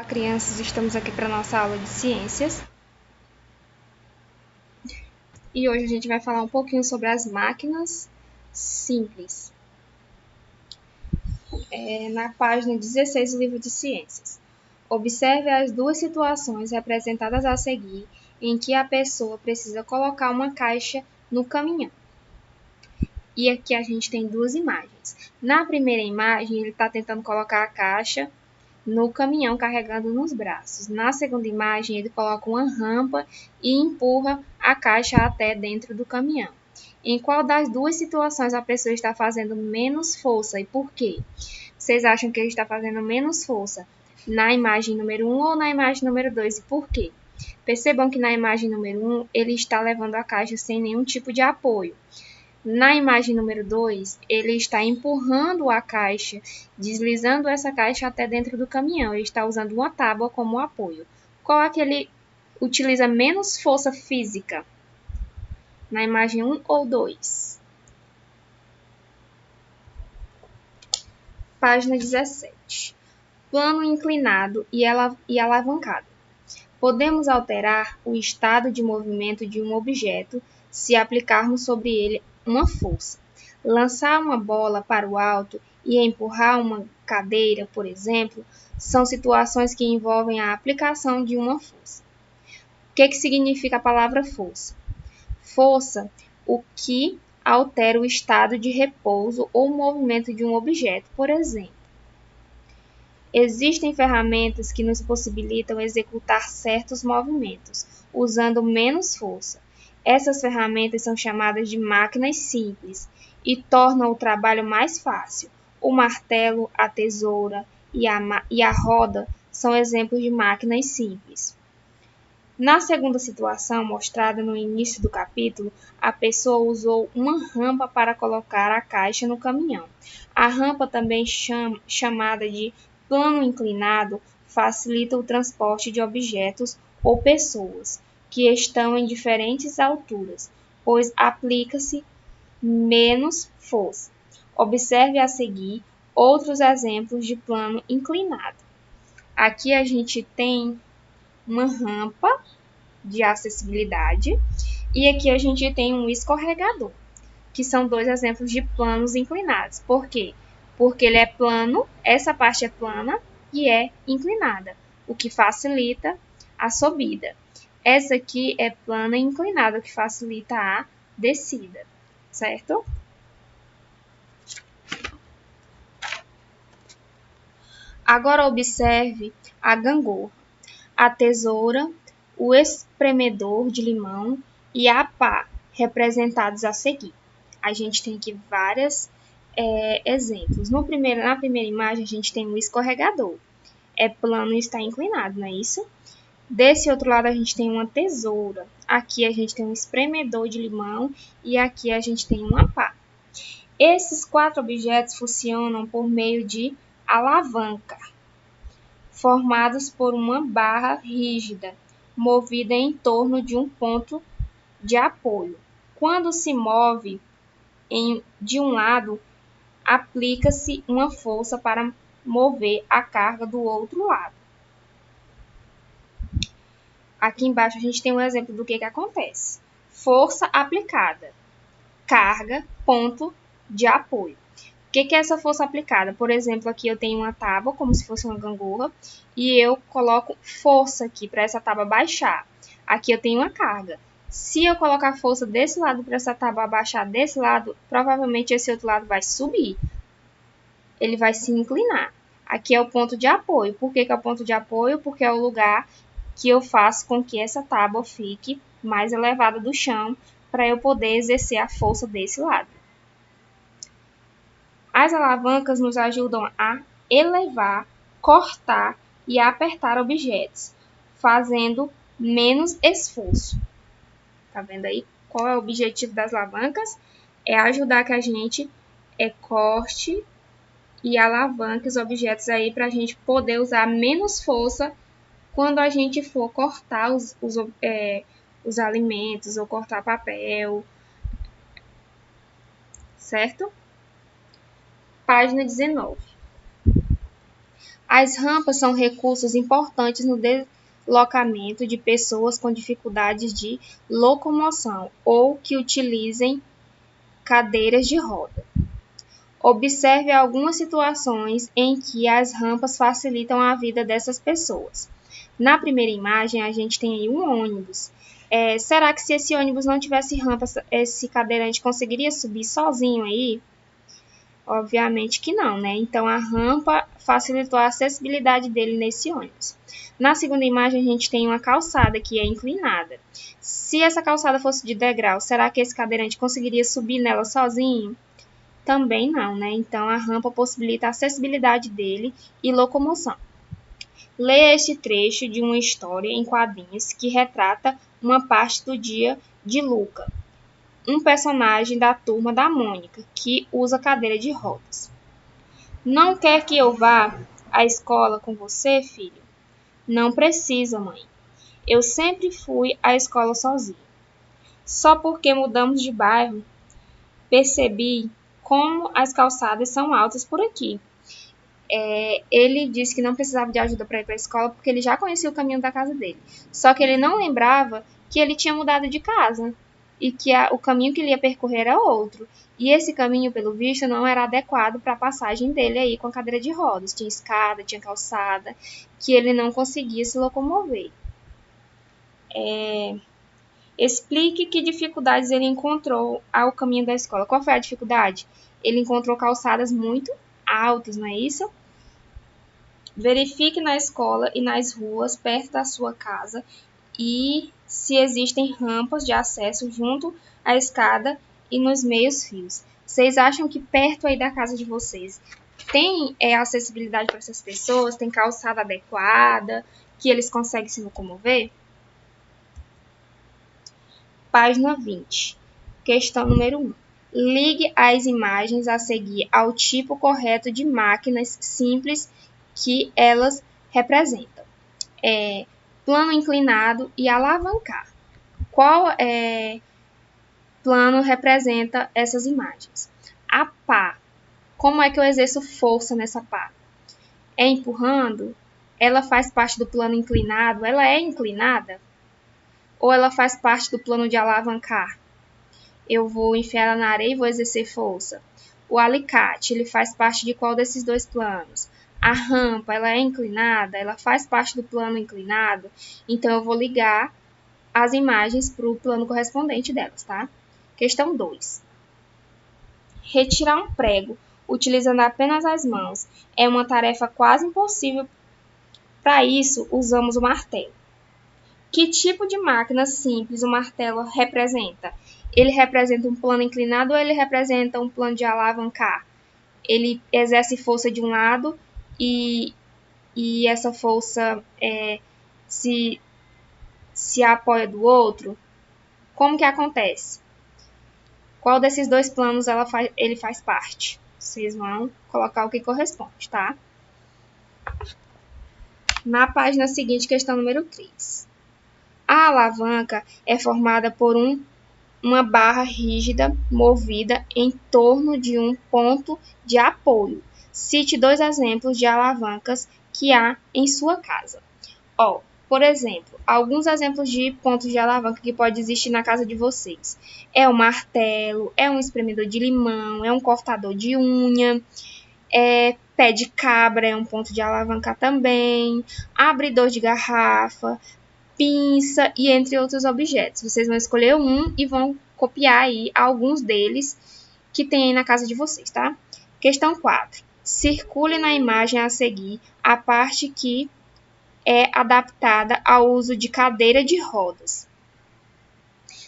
Olá, crianças, estamos aqui para a nossa aula de ciências. E hoje a gente vai falar um pouquinho sobre as máquinas simples. Na página 16 do livro de ciências. Observe as duas situações representadas a seguir em que a pessoa precisa colocar uma caixa no caminhão. E aqui a gente tem duas imagens. Na primeira imagem, ele está tentando colocar a caixa no caminhão carregando nos braços. Na segunda imagem, ele coloca uma rampa e empurra a caixa até dentro do caminhão. Em qual das duas situações a pessoa está fazendo menos força e por quê? Vocês acham que ele está fazendo menos força na imagem número 1 ou na imagem número 2 e por quê? Percebam que na imagem número 1 ele está levando a caixa sem nenhum tipo de apoio. Na imagem número 2, ele está empurrando a caixa, deslizando essa caixa até dentro do caminhão. Ele está usando uma tábua como apoio. Qual é que ele utiliza menos força física? Na imagem 1 ou 2? Página 17. Plano inclinado e alavancado. Podemos alterar o estado de movimento de um objeto se aplicarmos sobre ele uma força. Lançar uma bola para o alto e empurrar uma cadeira, por exemplo, são situações que envolvem a aplicação de uma força. O que significa a palavra força? Força, o que altera o estado de repouso ou movimento de um objeto, por exemplo. Existem ferramentas que nos possibilitam executar certos movimentos, usando menos força. Essas ferramentas são chamadas de máquinas simples e tornam o trabalho mais fácil. O martelo, a tesoura e a roda são exemplos de máquinas simples. Na segunda situação, mostrada no início do capítulo, a pessoa usou uma rampa para colocar a caixa no caminhão. A rampa, também chamada de plano inclinado, facilita o transporte de objetos ou pessoas que estão em diferentes alturas, pois aplica-se menos força. Observe a seguir outros exemplos de plano inclinado. Aqui a gente tem uma rampa de acessibilidade e aqui a gente tem um escorregador, que são dois exemplos de planos inclinados. Por quê? Porque ele é plano, essa parte é plana e é inclinada, o que facilita a subida. Essa aqui é plana e inclinada, o que facilita a descida, certo? Agora observe a gangorra, a tesoura, o espremedor de limão e a pá, representados a seguir. A gente tem aqui vários exemplos. Na primeira imagem, a gente tem um escorregador. É plano e está inclinado, não é isso? Desse outro lado, a gente tem uma tesoura. Aqui a gente tem um espremedor de limão e aqui a gente tem uma pá. Esses quatro objetos funcionam por meio de alavanca, formados por uma barra rígida, movida em torno de um ponto de apoio. Quando se move de um lado, aplica-se uma força para mover a carga do outro lado. Aqui embaixo a gente tem um exemplo do que acontece. Força aplicada, carga, ponto de apoio. O que é essa força aplicada? Por exemplo, aqui eu tenho uma tábua, como se fosse uma gangorra, e eu coloco força aqui para essa tábua baixar. Aqui eu tenho uma carga. Se eu colocar força desse lado para essa tábua baixar desse lado, provavelmente esse outro lado vai subir. Ele vai se inclinar. Aqui é o ponto de apoio. Por que é o ponto de apoio? Porque é o lugar que eu faço com que essa tábua fique mais elevada do chão para eu poder exercer a força desse lado. As alavancas nos ajudam a elevar, cortar e apertar objetos, fazendo menos esforço. Tá vendo aí qual é o objetivo das alavancas? É ajudar que a gente corte e alavanque os objetos aí para a gente poder usar menos força quando a gente for cortar os alimentos ou cortar papel, certo? Página 19. As rampas são recursos importantes no deslocamento de pessoas com dificuldades de locomoção ou que utilizem cadeiras de roda. Observe algumas situações em que as rampas facilitam a vida dessas pessoas. Na primeira imagem, a gente tem aí um ônibus. Será que se esse ônibus não tivesse rampas, esse cadeirante conseguiria subir sozinho aí? Obviamente que não, né? Então, a rampa facilitou a acessibilidade dele nesse ônibus. Na segunda imagem, a gente tem uma calçada que é inclinada. Se essa calçada fosse de degrau, será que esse cadeirante conseguiria subir nela sozinho? Também não, né? Então, a rampa possibilita a acessibilidade dele e locomoção. Leia este trecho de uma história em quadrinhos que retrata uma parte do dia de Luca, um personagem da Turma da Mônica, que usa cadeira de rodas. Não quer que eu vá à escola com você, filho? Não precisa, mãe. Eu sempre fui à escola sozinho. Só porque mudamos de bairro, percebi como as calçadas são altas por aqui. Ele disse que não precisava de ajuda para ir para a escola porque ele já conhecia o caminho da casa dele. Só que ele não lembrava que ele tinha mudado de casa e que o caminho que ele ia percorrer era outro. E esse caminho, pelo visto, não era adequado para a passagem dele aí com a cadeira de rodas. Tinha escada, tinha calçada, que ele não conseguia se locomover. Explique que dificuldades ele encontrou ao caminho da escola. Qual foi a dificuldade? Ele encontrou calçadas muito altas, não é isso? Verifique na escola e nas ruas perto da sua casa e se existem rampas de acesso junto à escada e nos meios-fios. Vocês acham que perto aí da casa de vocês tem acessibilidade para essas pessoas? Tem calçada adequada? Que eles conseguem se locomover? Página 20. Questão número 1. Ligue as imagens a seguir ao tipo correto de máquinas simples que elas representam. Plano inclinado e alavancar. Qual plano representa essas imagens? A pá. Como é que eu exerço força nessa pá? É empurrando? Ela faz parte do plano inclinado? Ela é inclinada? Ou ela faz parte do plano de alavancar? Eu vou enfiar ela na areia e vou exercer força. O alicate, ele faz parte de qual desses dois planos? A rampa, ela é inclinada? Ela faz parte do plano inclinado? Então, eu vou ligar as imagens para o plano correspondente delas, tá? Questão 2. Retirar um prego utilizando apenas as mãos é uma tarefa quase impossível. Para isso, usamos o martelo. Que tipo de máquina simples o martelo representa? Ele representa um plano inclinado ou ele representa um plano de alavancar? Ele exerce força de um lado e essa força se apoia do outro? Como que acontece? Qual desses dois planos ele faz parte? Vocês vão colocar o que corresponde, tá? Na página seguinte, questão número 3. A alavanca é formada por uma barra rígida movida em torno de um ponto de apoio. Cite 2 exemplos de alavancas que há em sua casa. Por exemplo, alguns exemplos de pontos de alavanca que pode existir na casa de vocês. É um martelo, é um espremedor de limão, é um cortador de unha, pé de cabra é um ponto de alavanca também, abridor de garrafa, pinça e entre outros objetos. Vocês vão escolher um e vão copiar aí alguns deles que tem aí na casa de vocês, tá? Questão 4. Circule na imagem a seguir a parte que é adaptada ao uso de cadeira de rodas.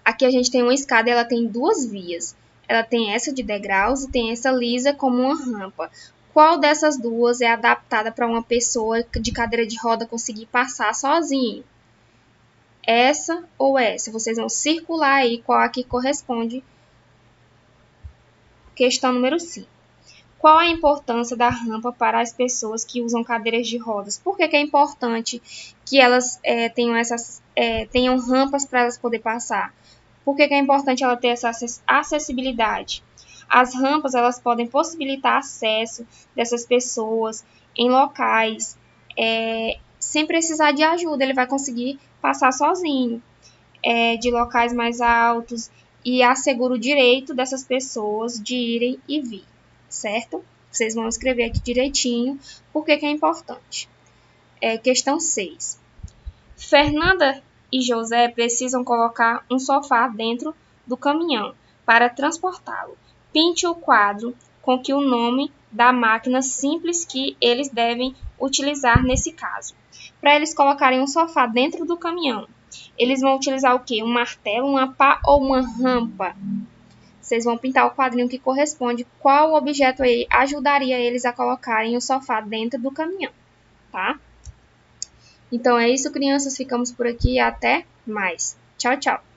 Aqui a gente tem uma escada e ela tem 2 vias. Ela tem essa de degraus e tem essa lisa como uma rampa. Qual dessas duas é adaptada para uma pessoa de cadeira de roda conseguir passar sozinho? Essa ou essa? Vocês vão circular aí qual aqui corresponde. Questão número 5. Qual a importância da rampa para as pessoas que usam cadeiras de rodas? Por que é importante que elas tenham rampas para elas poderem passar? Por que é importante ela ter essa acessibilidade? As rampas elas podem possibilitar acesso dessas pessoas em locais sem precisar de ajuda, ele vai conseguir passar sozinho, de locais mais altos, e assegura o direito dessas pessoas de irem e vir, certo? Vocês vão escrever aqui direitinho, porque que é importante. Questão 6. Fernanda e José precisam colocar um sofá dentro do caminhão para transportá-lo. Pinte o quadro com que o nome da máquina simples que eles devem utilizar nesse caso. Para eles colocarem um sofá dentro do caminhão, eles vão utilizar o quê? Um martelo, uma pá ou uma rampa? Vocês vão pintar o quadrinho que corresponde qual objeto aí ajudaria eles a colocarem o sofá dentro do caminhão, tá? Então é isso, crianças. Ficamos por aqui e até mais. Tchau, tchau.